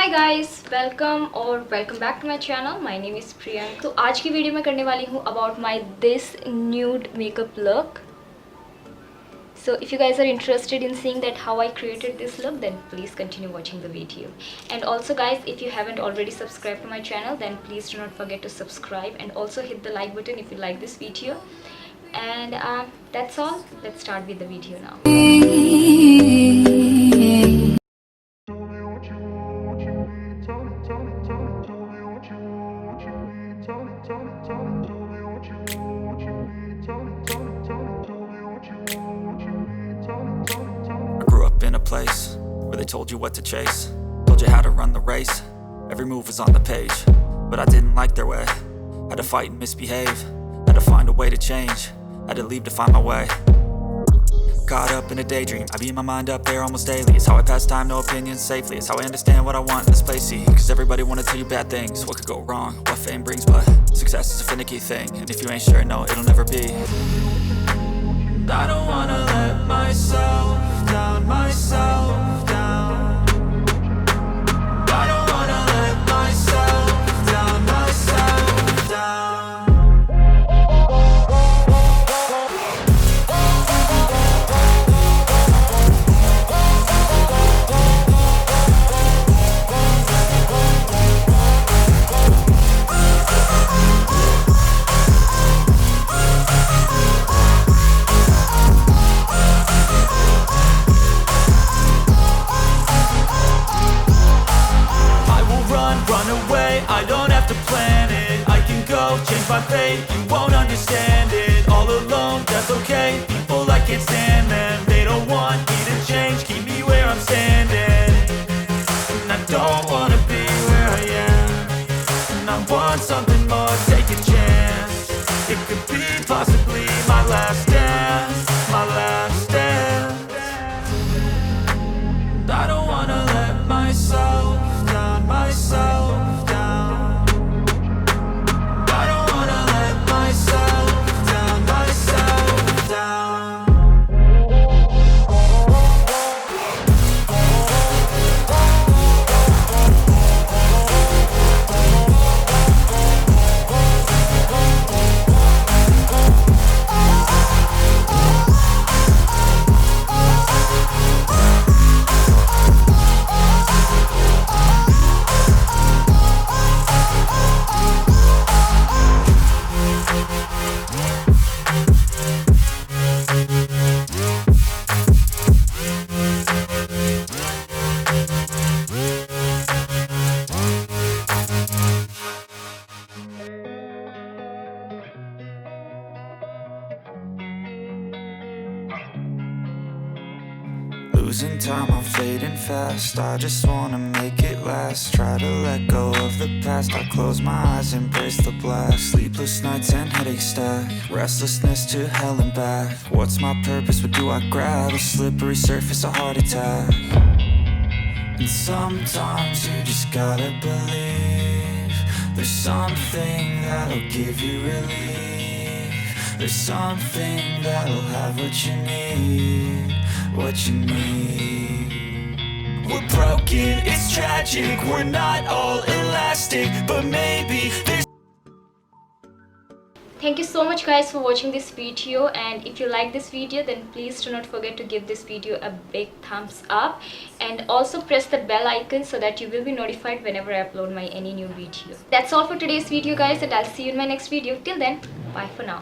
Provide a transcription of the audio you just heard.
Hi guys, welcome back to my channel. My name is Priyanka. तो आज की video में करने वाली हूँ about my this nude makeup look. So if you guys are interested in seeing that how I created this look, then please continue watching the video. And also guys, if you haven't already subscribed to my channel, then please do not forget to subscribe and also hit the like button if you like this video. And that's all. Let's start with the video now. In a place where they told you what to chase, told you how to run the race, every move was on the page, but I didn't like their way. Had to fight and misbehave, had to find a way to change, had to leave to find my way. Caught up in a daydream, I beat my mind up there almost daily. It's how I pass time, no opinions safely. It's how I understand what I want in this place, see. Cause everybody wanna tell you bad things, what could go wrong, what fame brings. But success is a finicky thing, and if you ain't sure, no, it'll never be. I don't wanna let myself down, myself down. I don't wanna let myself down, myself down. Run away, I don't have to plan it. I can go, change my fate, you won't understand it. All alone, that's okay, people I can't stand them. They don't want me to change, keep me where I'm standing. And I don't wanna be where I am, and I want something more, take a chance. It could be possibly my last dance, my last dance. I don't wanna let myself down, myself down. I don't wanna let myself down, myself down. Losing time, I'm fading fast. I just wanna make it last. Try to let go of the past. I close my eyes, embrace the blast. Sleepless nights and headaches stack. Restlessness to hell and back. What's my purpose? What do I grab? A slippery surface, a heart attack. And sometimes you just gotta believe there's something that'll give you relief. There's something that'll have what you need, what you need. We're broken, it's tragic, we're not all elastic, but maybe there's. Thank you so much guys for watching this video, and if you like this video, then please do not forget to give this video a big thumbs up and also press the bell icon so that you will be notified whenever I upload my any new video. That's all for today's video guys, and I'll see you in my next video. Till then, bye for now.